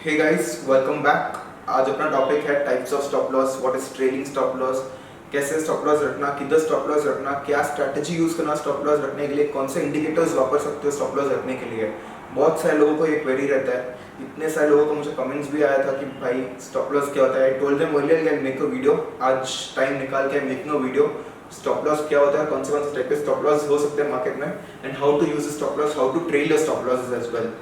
Hey guys, welcome back. आज अपना topic है types of stop loss, what is trailing stop loss, कैसे stop loss रखना, किधर स्टॉप लॉस रखना, क्या स्ट्रैटेजी यूज करना स्टॉप लॉस रखने के लिए, कौन से इंडिकेटर्स वापर सकते हो स्टॉप लॉस रखने के लिए। बहुत सारे लोगों को ये क्वेरी रहता है। इतने सारे लोगों को मुझे कमेंट्स भी आया था कि भाई स्टॉप लॉस क्या होता है। I told them earlier I make a video. आज टाइम निकाल के making a video. Stop loss क्या होता है, कौन से टाइप के स्टॉप लॉस हो सकते हैं मार्केट में, and how to use stop loss, how to trail your stop loss as well.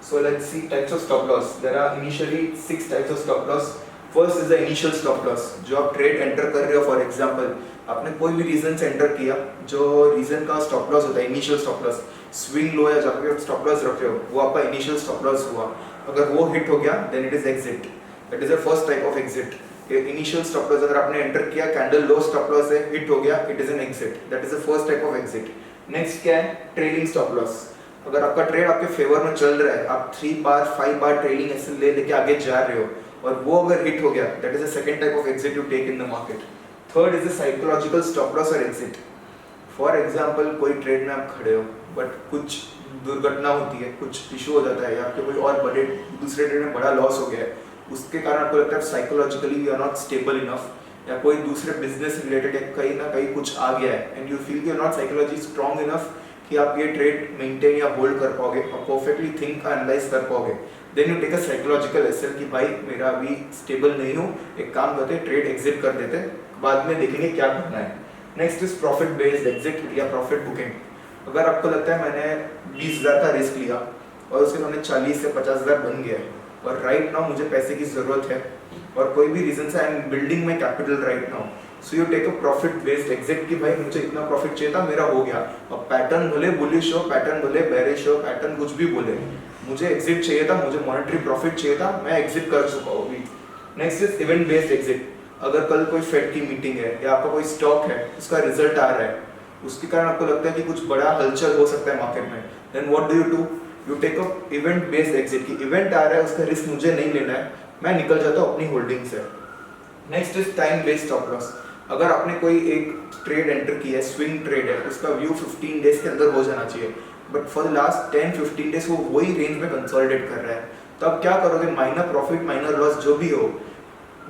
So let's see types of stop loss. There are initially 6 types of stop loss. First is the initial stop loss. जो आप trade enter कर रहे हो, for example आपने कोई भी reason से enter किया, जो रीजन का स्टॉप लॉस होता है initial stop loss, swing low या जहाँ पे स्टॉप लॉस रख रहे हो वो आपका इनिशियल स्टॉप लॉस हुआ। अगर वो हिट हो गया then it is exit. That is the first type of exit. Initial stop loss अगर आपने एंटर किया, कैंडल लो स्टॉप लॉस है, हिट हो गया, it is an exit. That is the first type of exit. Next क्या है, trailing stop loss. अगर आपका ट्रेड आपके फेवर में चल रहा है, आप 3 बार 5 बार ट्रेलिंग ऐसे लेके आगे जा रहे हो और वो अगर हिट हो गया, that is the second type of exit you take in the market. Third is the psychological stop loss और एग्जिट। फॉर एग्जांपल कोई ट्रेड में आप खड़े हो बट कुछ दुर्घटना होती है, कुछ इशू हो जाता है या आपके कोई और बड़े दूसरे ट्रेड में बड़ा लॉस हो गया है, उसके कारण आपको लगता है psychologically you are not stable enough, या कोई दूसरे बिजनेस रिलेटेड कहीं ना कहीं कुछ आ गया है and you feel you are not psychology strong enough कि आप ये ट्रेड मेंटेन या होल्ड कर पाओगे, आप परफेक्टली थिंक एनालाइज कर पाओगे, then you take a psychological एसेल कि भाई मेरा अभी स्टेबल नहीं हूँ, एक काम करते ट्रेड एग्जिट कर देते, बाद में देखेंगे क्या करना है। Next is profit based exit या प्रॉफिट बुकिंग। अगर आपको लगता है मैंने 20,000 का रिस्क लिया और उसके सामने 40 से 50,000 बन गया है और राइट नाउ मुझे पैसे की जरूरत है और कोई भी रीजन से I am building my capital right now, so you take a profit based exit कि भाई मुझे इतना प्रॉफिट चाहिए था, मेरा हो गया। अब पैटर्न भले बुलिश हो, पैटर्न भले बेरिश हो, पैटर्न कुछ भी बोले, मुझे एग्जिट चाहिए था, मुझे मॉनेटरी प्रॉफिट चाहिए था, मैं एग्जिट कर चुका हूँ अभी। Next is event based exit. अगर कल कोई फेड की मीटिंग है या आपका कोई स्टॉक है, उसका रिजल्ट आ रहा है, उसके कारण आपको लगता है कि कुछ बड़ा हलचल हो सकता है मार्केट में, then what do you take a event based exit कि इवेंट आ रहा है, उसका रिस्क मुझे नहीं लेना है, मैं निकल जाता हूँ अपनी होल्डिंग से। Next is time based stop loss. अगर आपने कोई एक ट्रेड एंटर किया है, स्विंग ट्रेड है, उसका व्यू 15 डेज के अंदर हो जाना चाहिए, but for the last 10-15 days वो वही रेंज में कंसोलिडेट कर रहा है, तो आप क्या करोगे, माइनर प्रॉफिट माइनर लॉस जो भी हो,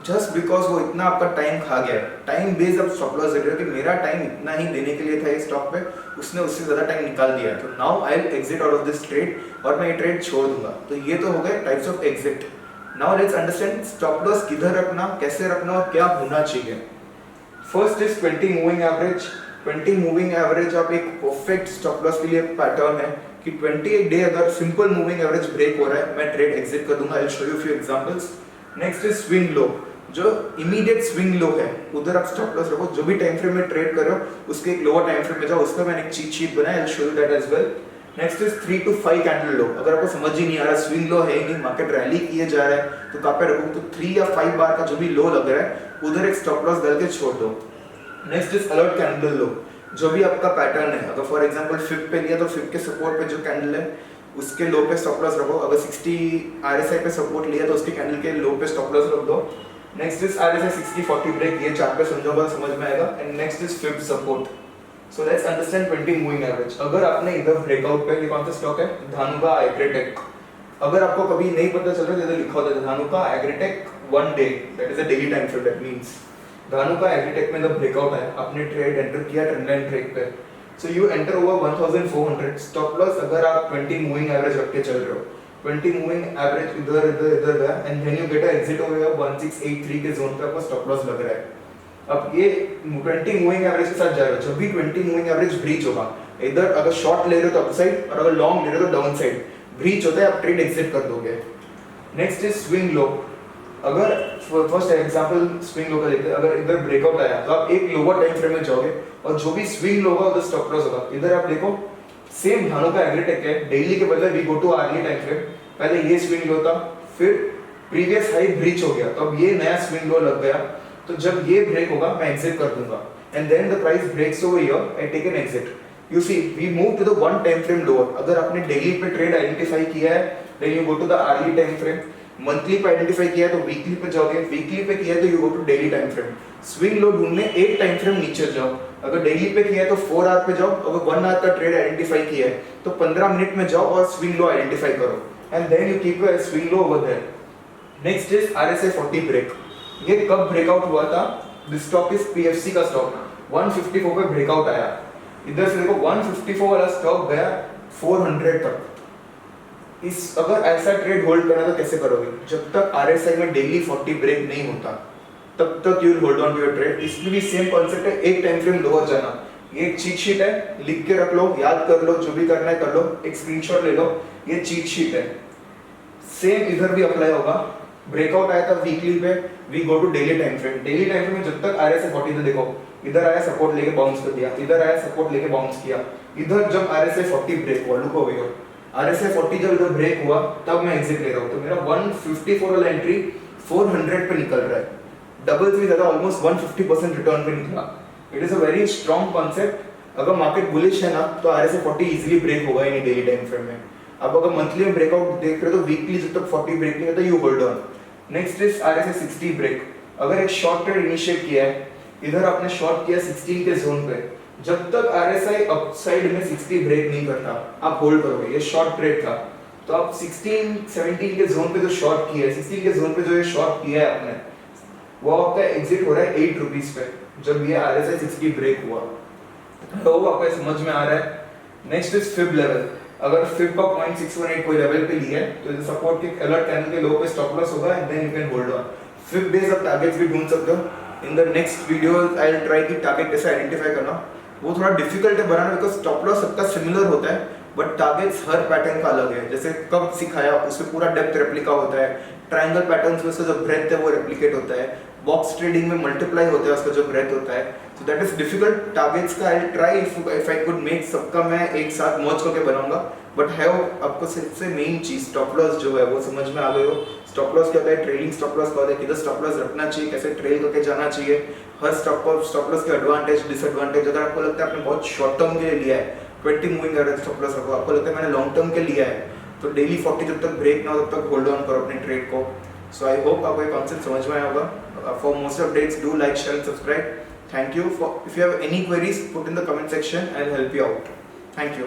जस्ट बिकॉज वो इतना आपका टाइम खा गया है। टाइम बेस्ड आप स्टॉप लॉस दे रहे हो कि मेरा टाइम इतना ही देने के लिए था ये स्टॉक पे, उसने उससे ज्यादा टाइम निकाल दिया है, तो now I will exit out of this trade और मैं ये ट्रेड छोड़ दूंगा। तो ये तो हो गए types of exit. Now let's understand stop loss किधर रखना, कैसे रखना और क्या होना चाहिए। First is 20 moving average. 20 moving average आप एक परफेक्ट स्टॉप लॉस के लिए पैटर्न है कि 28 डे अगर सिंपल मूविंग एवरेज ब्रेक हो रहा है, मैं ट्रेड एग्जिट कर दूंगा। आई will show you few examples. Next is swing low. जो इमीडिएट स्विंग लो है उधर आप स्टॉप लॉस रखो। जो भी टाइम फ्रेम में ट्रेड कर रहे हो उसके एक लोअर टाइम फ्रेम में जाओ, उसका मैंने एक चीट शीट बनाया, I will show you that as well. Next is 3 to 5 candle लो। अगर आपको समझ ही नहीं आ रहा, स्विंग लो है ही नहीं, मार्केट रैली किए जा रहा है, तो कहाँ पे रखो, तो 3 या 5 बार का जो भी लो लग रहा है उधर एक स्टॉप लॉस डाल के छोड़ दो। नेक्स्ट इज अलर्ट कैंडल लो। जो भी आपका पैटर्न है, अगर फॉर एग्जांपल फिप पे लिया तो फिप के सपोर्ट पे जो कैंडल है उसके लो पे स्टॉप लॉस रखो। अगर 60 RSI पे सपोर्ट लिया तो उसके कैंडल के लो पे स्टॉप लॉस रख दो। नेक्स्ट इज RSI 60-40 ब्रेक, ये चार्ट पे समझोगा समझ में आएगा। And next is fib support. So let's understand 20 moving average. अगर आपने इधर ब्रेकआउट पे, ये कौन सा स्टॉक है, धानुका एग्रीटेक। अगर आपको कभी नहीं पता चल रहा है, लिखा होता है Dhanuka agritech 1 day, that is a daily time frame. That means Dhanuka agritech में जब ब्रेकआउट है, आपने ट्रेड एंटर किया ट्रेंड लाइन ट्रेड पे, so you enter over 1400। Stop loss अगर आप 20 मूविंग एवरेज रख के चल रहे हो, 20 मूविंग एवरेज इधर इधर इधर गया and then you get a exit over 1683 के जोन पे आपको स्टॉप लॉस लग रहा है। अब ये 20 मूविंग एवरेज के साथ जा रहे हो, जब भी 20 मूविंग एवरेज ब्रीच होगा, इधर अगर शॉर्ट ले रहे हो तो अपसाइड और अगर लॉन्ग ले रहे हो तो डाउन साइड, ब्रीच होता है आप ट्रेड एग्जिट कर दोगे। Next is swing low. अगर फर्स्ट एग्जांपल स्विंग लो का लेते हैं, अगर इधर ब्रेकआउट आया तो आप एक लोअर टाइम फ्रेम में जाओगे और जो भी स्विंग लो होगा उधर स्टॉप लॉस होगा। इधर आप देखो सेम धानुका एग्रीटेक है, डेली के बदले we go to hourly time frame. पहले ये स्विंग लो था, फिर प्रीवियस हाई ब्रीच हो गया, तो अब ये नया स्विंग लो लग गया, तो जब ये ब्रेक होगा मैं एग्जिट कर दूंगा। And then the price breaks over here, I take an exit. You see we move to the one time frame lower. अगर आपने डेली पे ट्रेड आइडेंटिफाई किया है, then you go to the hourly time frame. Monthly पे identify किया है तो weekly पे जाओगे, वीकली पे किया है तो you go to daily time frame. Swing low ढूंढने एक टाइम फ्रेम नीचे जाओ। अगर डेली पे किया है तो 4 आवर पे जाओ, अगर 1 आवर का ट्रेड आइडेंटिफाई किया है तो 15 मिनट में जाओ और स्विंग लो आइडेंटिफाई करो, and then you keep your swing low over there. Next is RSI 40 break. ये कब ब्रेकआउट हुआ था? दिस स्टॉक इज PFC का स्टॉक, 154 पे ब्रेकआउट आया। इधर से देखो 154 वाला स्टॉक गया 400 तक। इस अगर ऐसा ट्रेड होल्ड करना तो कैसे करोगे? जब तक RSI में डेली 40 ब्रेक नहीं होता तब तक you will hold on to your trade. इसमें भी सेम कॉन्सेप्ट है, एक टाइम फ्रेम लोअर जाना। ये एक चीट शीट है, लिख के रख लो, याद कर लो, जो भी करना है कर लो, एक स्क्रीनशॉट ले लो। ये चीट शीट है, सेम इधर भी अप्लाई होगा। ब्रेकआउट आया था वीकली पे, we go to daily time frame. Daily time frame में जब तक RSI 40 था, देखो इधर आया सपोर्ट लेके बाउंस कर दिया, इधर आया सपोर्ट लेके बाउंस किया। इधर जब RSI 40 ब्रेक हुआ, लुक ओवर हियर, RSI 40 जब इधर ब्रेक हुआ तब मैं एग्जिट ले रहा हूँ। तो मेरा 154 वाला एंट्री 400 पे निकल रहा है, डबल भी ज्यादा, ऑलमोस्ट 150% रिटर्न पे निकला। It is a very strong concept. अगर मार्केट बुलिश है ना तो RSI 40 इजीली ब्रेक होगा इन डेली टाइम फ्रेम में। अब अगर मंथली में ब्रेकआउट देख रहे हो तो वीकली जब तक 40 ब्रेक नहीं होता you hold on. Next is RSI 60 break. अगर एक शॉर्ट ट्रेड इनिशिएट किया है, इधर आपने शॉर्ट किया 16 के जोन पे, जब तक RSI अपसाइड में 60 ब्रेक नहीं करता आप होल्ड करोगे। ये शॉर्ट ट्रेड था, तो आप 16 17 के जोन पे जो शॉर्ट किया है, 16 के जोन पे जो ये शॉर्ट किया है आपने, वो आपका एग्जिट हो रहा है 8 रुपीस पे जब ये RSI 60 ब्रेक हुआ। तो वो आपको समझ में आ रहा है। Next is fib level. अगर फिब का 0.618 कोई लेवल पे लिया है तो ये सपोर्ट के अलर्ट कैंडल के लो पे स्टॉप लॉस होगा and then you can hold on. Fib base आप टारगेट्स भी ढूंढ सकते हो। In the next video I will try कि टारगेट कैसे आइडेंटिफाई करना। वो थोड़ा डिफिकल्ट है बनाना बिकॉज स्टॉप लॉस सबका सिमिलर होता है, बट टारगेट्स हर पैटर्न का अलग है। जैसे कब सिखाया उसमें पूरा डेप्थ रेप्लिका होता है, ट्रायंगल पैटर्न्स में उसका जो ब्रेथ है वो रेप्लिकेट होता है, बॉक्स ट्रेडिंग में मल्टीप्लाई होता है उसका जो ब्रेथ होता है। So that is difficult. Targets का I will try if I could make सबका मैं एक साथ मर्ज करके बनाऊंगा, बट है आपको सबसे मेन चीज स्टॉप लॉस जो है वो समझ में आ गए हो। स्टॉप लॉस क्या होता है, ट्रेडिंग स्टॉप लॉस क्या होता है, किधर स्टॉप लॉस रखना चाहिए, कैसे ट्रेल करके जाना चाहिए, हर स्टॉप लॉस के एडवांटेज डिसएडवांटेज। अगर आपको लगता है आपने बहुत शॉर्ट टर्म के लिए लिया है, 20 मूविंग एवरेज स्टॉप लॉस रखो, आपको लगता है मैंने लॉन्ग टर्म के लिया है, तो डेली 40 जब तक ब्रेक ना हो तब तक होल्ड ऑन करो अपने ट्रेड को। सो आई होप आपको ये कॉन्सेप्ट समझ में आया होगा। For most updates do like share and subscribe. Thank you. If you have any queries put in the comment section, I will help you out. Thank you.